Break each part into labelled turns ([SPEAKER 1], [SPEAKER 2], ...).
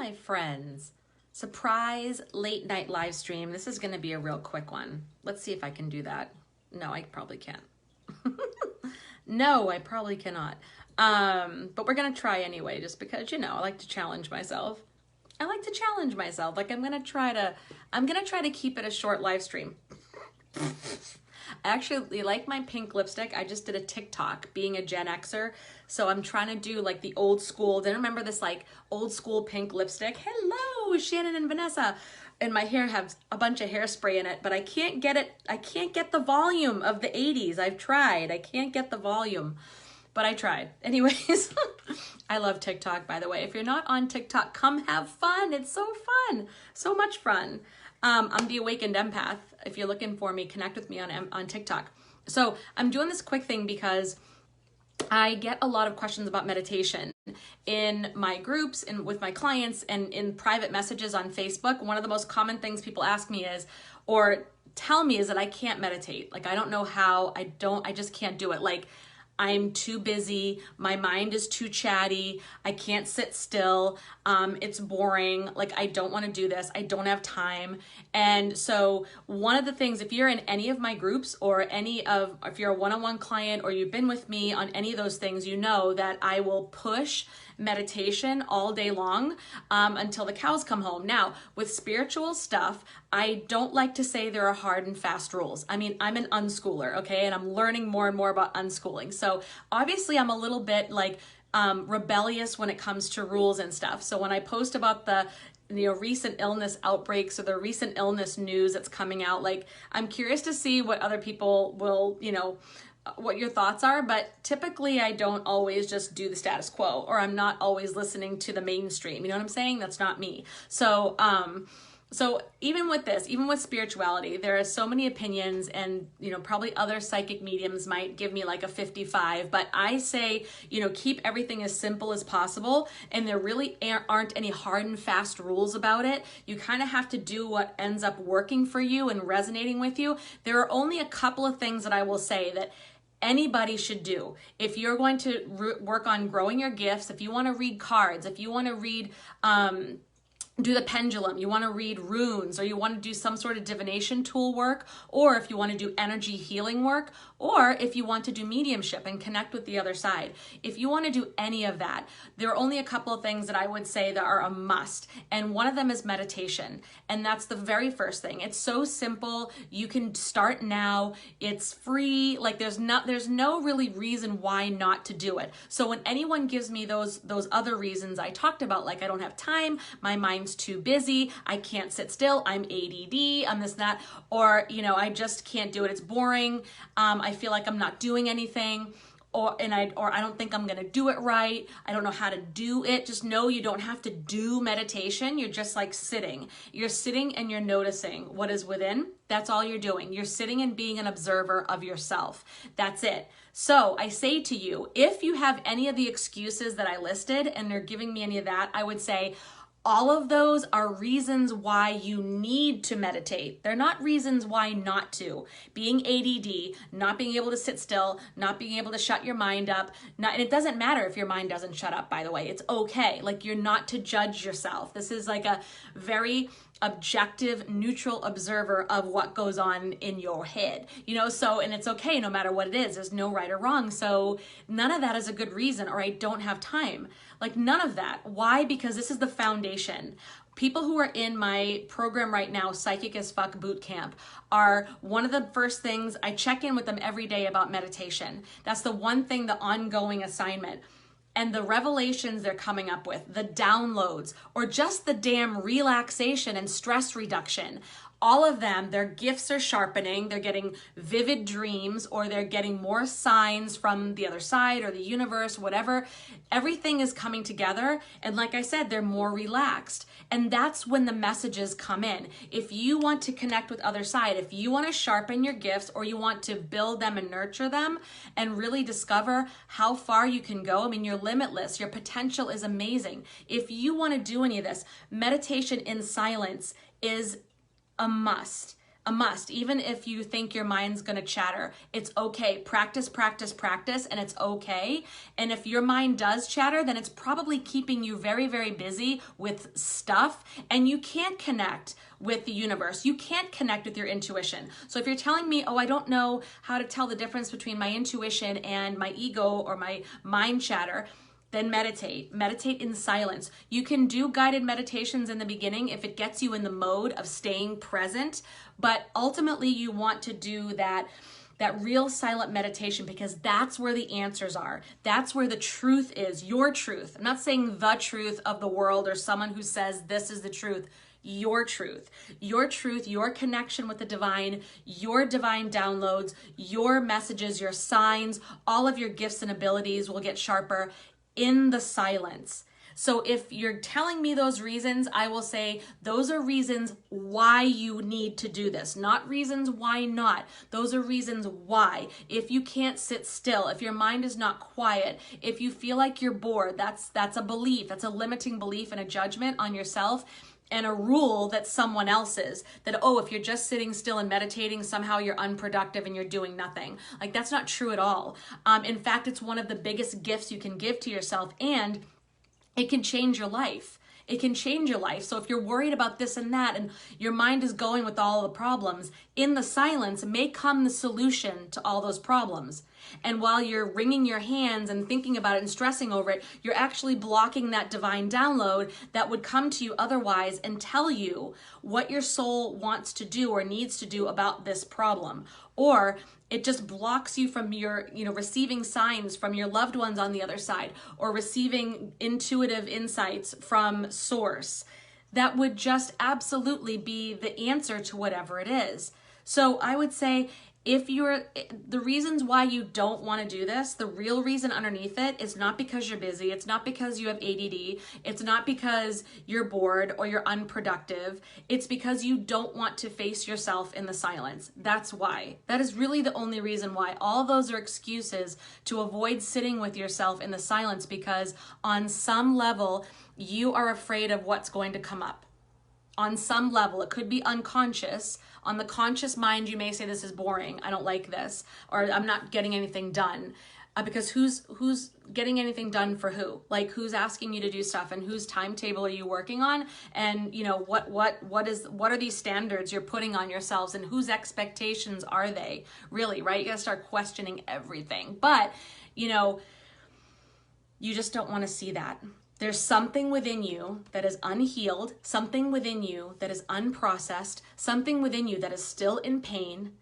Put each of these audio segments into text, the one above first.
[SPEAKER 1] my friends. Surprise late night live stream. This is going to be a real quick one. Let's see if I can do that. No, I probably can't. No, I probably cannot. But we're going to try anyway, just because, you know, I like to challenge myself. I like to challenge myself. Like I'm going to try to keep it a short live stream. I actually like my pink lipstick. I just did a TikTok being a Gen Xer. So I'm trying to do like the old school. Didn't remember this like old school pink lipstick. Hello, Shannon and Vanessa. And my hair has a bunch of hairspray in it, but I can't get it. I can't get the volume of the 80s. I've tried. I can't get the volume, but I tried. Anyways, I love TikTok, by the way. If you're not on TikTok, come have fun. It's so fun. So much fun. I'm the Awakened Empath. If you're looking for me, connect with me on TikTok. So I'm doing this quick thing because I get a lot of questions about meditation in my groups and with my clients and in private messages on Facebook. One of the most common things people ask me is, or tell me, is that I can't meditate. Like, I don't know how. I just can't do it. Like, I'm too busy. My mind is too chatty. I can't sit still. It's boring. Like, I don't want to do this. I don't have time. And so one of the things, if you're in any of my groups or if you're a one-on-one client or you've been with me on any of those things, you know that I will push meditation all day long until the cows come home. Now, with spiritual stuff, I don't like to say there are hard and fast rules. I mean, I'm an unschooler, okay? And I'm learning more and more about unschooling. So obviously I'm a little bit like rebellious when it comes to rules and stuff. So when I post about the recent illness outbreaks or the recent illness news that's coming out, like, I'm curious to see what other people will, what your thoughts are, but typically I don't always just do the status quo, or I'm not always listening to the mainstream. You know what I'm saying? That's not me. So, so even with this, even with spirituality, there are so many opinions, and, probably other psychic mediums might give me like a 55, but I say, keep everything as simple as possible. And there really aren't any hard and fast rules about it. You kind of have to do what ends up working for you and resonating with you. There are only a couple of things that I will say that anybody should do. If you're going to work on growing your gifts, if you want to read cards, if you want to read, do the pendulum, you want to read runes, or you want to do some sort of divination tool work, or if you want to do energy healing work, or if you want to do mediumship and connect with the other side. If you want to do any of that, there are only a couple of things that I would say that are a must. And one of them is meditation. And that's the very first thing. It's so simple. You can start now. It's free. Like, there's no really reason why not to do it. So when anyone gives me those other reasons I talked about, like I don't have time, my mind's too busy, I can't sit still, I'm ADD, I'm this and that, or I just can't do it, it's boring, I feel like I'm not doing anything, or I don't think I'm gonna do it right, I don't know how to do it. Just know you don't have to do meditation. You're just like sitting. You're sitting and you're noticing what is within. That's all you're doing. You're sitting and being an observer of yourself. That's it. So I say to you, if you have any of the excuses that I listed and they're giving me any of that, I would say, all of those are reasons why you need to meditate. They're not reasons why not to. Being ADD, not being able to sit still, not being able to shut your mind up. And it doesn't matter if your mind doesn't shut up, by the way. It's okay. Like, you're not to judge yourself. This is like a very objective, neutral observer of what goes on in your head, and it's okay no matter what it is. There's no right or wrong. So none of that is a good reason, or I don't have time. Like, none of that. Why? Because this is the foundation. People who are in my program right now, Psychic as Fuck Boot Camp, are one of the first things I check in with them every day about meditation. That's the one thing, the ongoing assignment. And the revelations they're coming up with, the downloads, or just the damn relaxation and stress reduction, all of them, their gifts are sharpening, they're getting vivid dreams, or they're getting more signs from the other side or the universe, whatever. Everything is coming together. And like I said, they're more relaxed. And that's when the messages come in. If you want to connect with other side, if you want to sharpen your gifts, or you want to build them and nurture them and really discover how far you can go, I mean, you're limitless. Your potential is amazing. If you want to do any of this, meditation in silence is a must. A must. Even if you think your mind's going to chatter, it's okay. Practice, practice, practice, and it's okay. And if your mind does chatter, then it's probably keeping you very, very busy with stuff, and you can't connect with the universe. You can't connect with your intuition. So if you're telling me, oh, I don't know how to tell the difference between my intuition and my ego or my mind chatter, then meditate. Meditate in silence. You can do guided meditations in the beginning if it gets you in the mode of staying present, but ultimately you want to do that real silent meditation, because that's where the answers are. That's where the truth is, your truth. I'm not saying the truth of the world or someone who says this is the truth. Your truth, your connection with the divine, your divine downloads, your messages, your signs, all of your gifts and abilities will get sharper in the silence. So if you're telling me those reasons, I will say those are reasons why you need to do this, not reasons why not. Those are reasons why. If you can't sit still, if your mind is not quiet, if you feel like you're bored, that's a belief, that's a limiting belief and a judgment on yourself, and a rule that someone else's, that, oh, if you're just sitting still and meditating, somehow you're unproductive and you're doing nothing. Like, that's not true at all. In fact, it's one of the biggest gifts you can give to yourself, and it can change your life. It can change your life. So if you're worried about this and that, and your mind is going with all the problems, in the silence may come the solution to all those problems. And while you're wringing your hands and thinking about it and stressing over it, you're actually blocking that divine download that would come to you otherwise and tell you what your soul wants to do or needs to do about this problem. Or it just blocks you from your, receiving signs from your loved ones on the other side, or receiving intuitive insights from source. That would just absolutely be the answer to whatever it is. So I would say, the reasons why you don't want to do this, the real reason underneath it is not because you're busy. It's not because you have ADD. It's not because you're bored or you're unproductive. It's because you don't want to face yourself in the silence. That's why. That is really the only reason why. All those are excuses to avoid sitting with yourself in the silence, because on some level, you are afraid of what's going to come up. On some level, it could be unconscious. On the conscious mind, you may say, this is boring, I don't like this, or I'm not getting anything done. Because who's getting anything done for who? Like, who's asking you to do stuff, and whose timetable are you working on? And what are these standards you're putting on yourselves, and whose expectations are they? Really, right? You gotta start questioning everything. But you just don't want to see that. There's something within you that is unhealed, something within you that is unprocessed, something within you that is still in pain,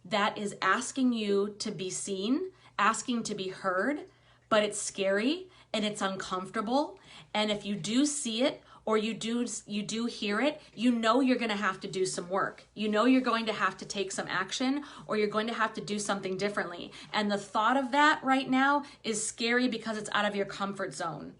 [SPEAKER 1] that is asking you to be seen, asking to be heard, but it's scary and it's uncomfortable. And if you do see it, or you do hear it, you're going to have to do some work. You're going to have to take some action, or you're going to have to do something differently. And the thought of that right now is scary because it's out of your comfort zone.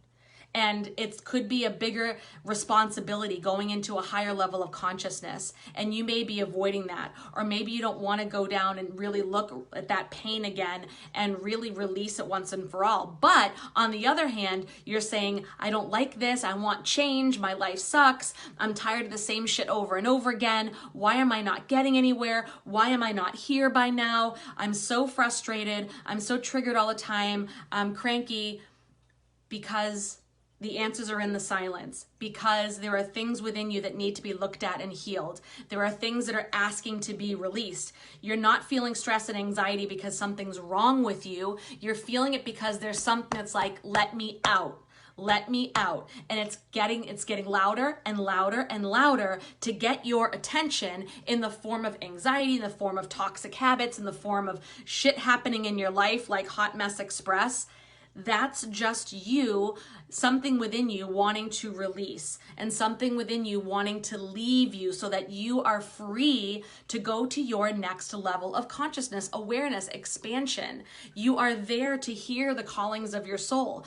[SPEAKER 1] And it could be a bigger responsibility going into a higher level of consciousness. And you may be avoiding that. Or maybe you don't want to go down and really look at that pain again and really release it once and for all. But on the other hand, you're saying, I don't like this. I want change. My life sucks. I'm tired of the same shit over and over again. Why am I not getting anywhere? Why am I not here by now? I'm so frustrated. I'm so triggered all the time. I'm cranky, because the answers are in the silence, because there are things within you that need to be looked at and healed. There are things that are asking to be released. You're not feeling stress and anxiety because something's wrong with you. You're feeling it because there's something that's like, let me out. Let me out. And it's getting louder and louder and louder to get your attention, in the form of anxiety, in the form of toxic habits, in the form of shit happening in your life like Hot Mess Express. That's just you, something within you wanting to release, and something within you wanting to leave you so that you are free to go to your next level of consciousness, awareness, expansion. You are there to hear the callings of your soul.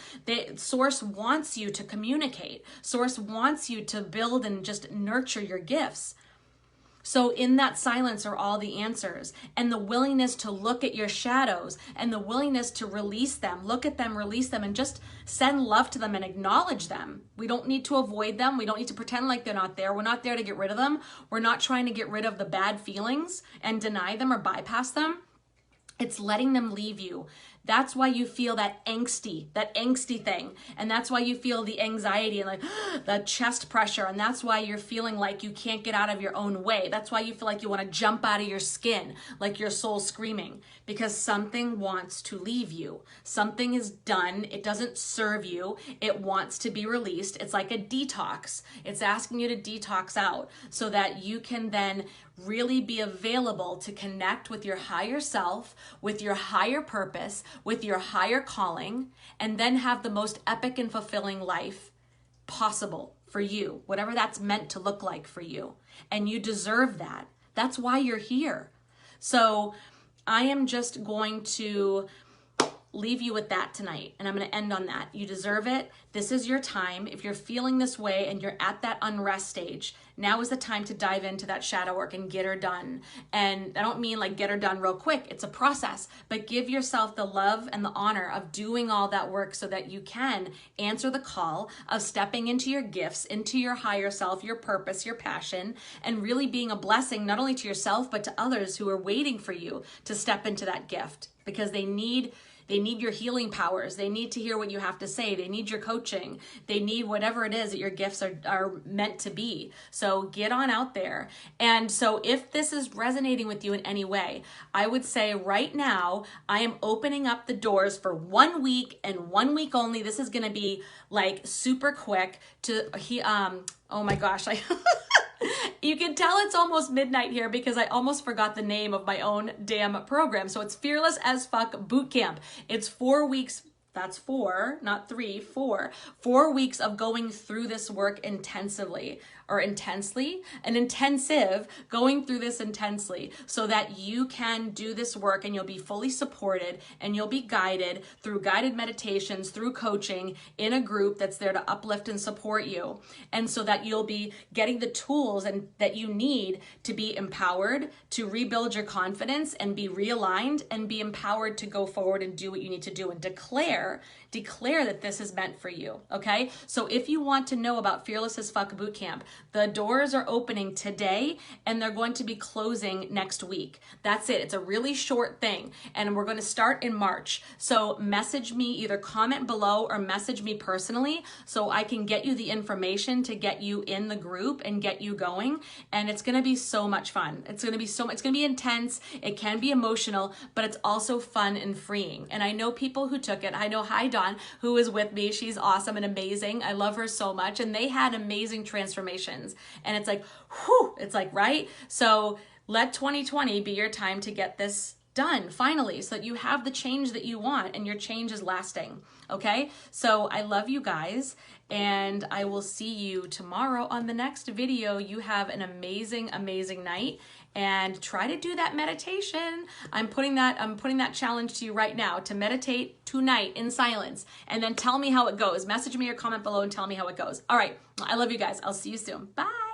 [SPEAKER 1] Source wants you to communicate. Source wants you to build and just nurture your gifts. So in that silence are all the answers, and the willingness to look at your shadows and the willingness to release them, look at them, release them, and just send love to them and acknowledge them. We don't need to avoid them. We don't need to pretend like they're not there. We're not there to get rid of them. We're not trying to get rid of the bad feelings and deny them or bypass them. It's letting them leave you. That's why you feel that angsty thing. And that's why you feel the anxiety and like the chest pressure. And that's why you're feeling like you can't get out of your own way. That's why you feel like you want to jump out of your skin, like your soul screaming, because something wants to leave you. Something is done. It doesn't serve you. It wants to be released. It's like a detox. It's asking you to detox out so that you can then really be available to connect with your higher self, with your higher purpose, with your higher calling, and then have the most epic and fulfilling life possible for you, whatever that's meant to look like for you. And you deserve that. That's why you're here. So I am just going to leave you with that tonight, and I'm going to end on that. You deserve it. This is your time. If you're feeling this way and you're at that unrest stage, now is the time to dive into that shadow work and get her done. And I don't mean like get her done real quick. It's a process, but give yourself the love and the honor of doing all that work so that you can answer the call of stepping into your gifts, into your higher self, your purpose, your passion, and really being a blessing not only to yourself, but to others who are waiting for you to step into that gift, because they need your healing powers. They need to hear what you have to say. They need your coaching. They need whatever it is that your gifts are meant to be. So get on out there. And so if this is resonating with you in any way, I would say right now, I am opening up the doors for 1 week and 1 week only. This is going to be like super quick oh my gosh, you can tell it's almost midnight here because I almost forgot the name of my own damn program. So it's Fearless as Fuck Bootcamp. It's 4 weeks. That's 4, not 3, 4. 4 weeks of going through this work intensively, or intensely, an intensive, going through this intensely so that you can do this work and you'll be fully supported and you'll be guided through guided meditations, through coaching in a group that's there to uplift and support you. And so that you'll be getting the tools and that you need to be empowered, to rebuild your confidence and be realigned and be empowered to go forward and do what you need to do and declare that this is meant for you, okay? So if you want to know about Fearless as Fuck Bootcamp, the doors are opening today and they're going to be closing next week. That's it. It's a really short thing and we're going to start in March. So message me, either comment below or message me personally so I can get you the information to get you in the group and get you going. And it's going to be so much fun. It's going to be intense. It can be emotional, but it's also fun and freeing. And I know people who took it. I know, hi Dawn, who is with me. She's awesome and amazing. I love her so much. And they had amazing transformations. And it's like, whew, it's like, right? So let 2020 be your time to get this done finally so that you have the change that you want and your change is lasting. Okay? So I love you guys and I will see you tomorrow on the next video. You have an amazing, amazing night. And try to do that meditation. I'm putting that challenge to you right now to meditate tonight in silence and then tell me how it goes. Message me or comment below and tell me how it goes. All right. I love you guys. I'll see you soon. Bye.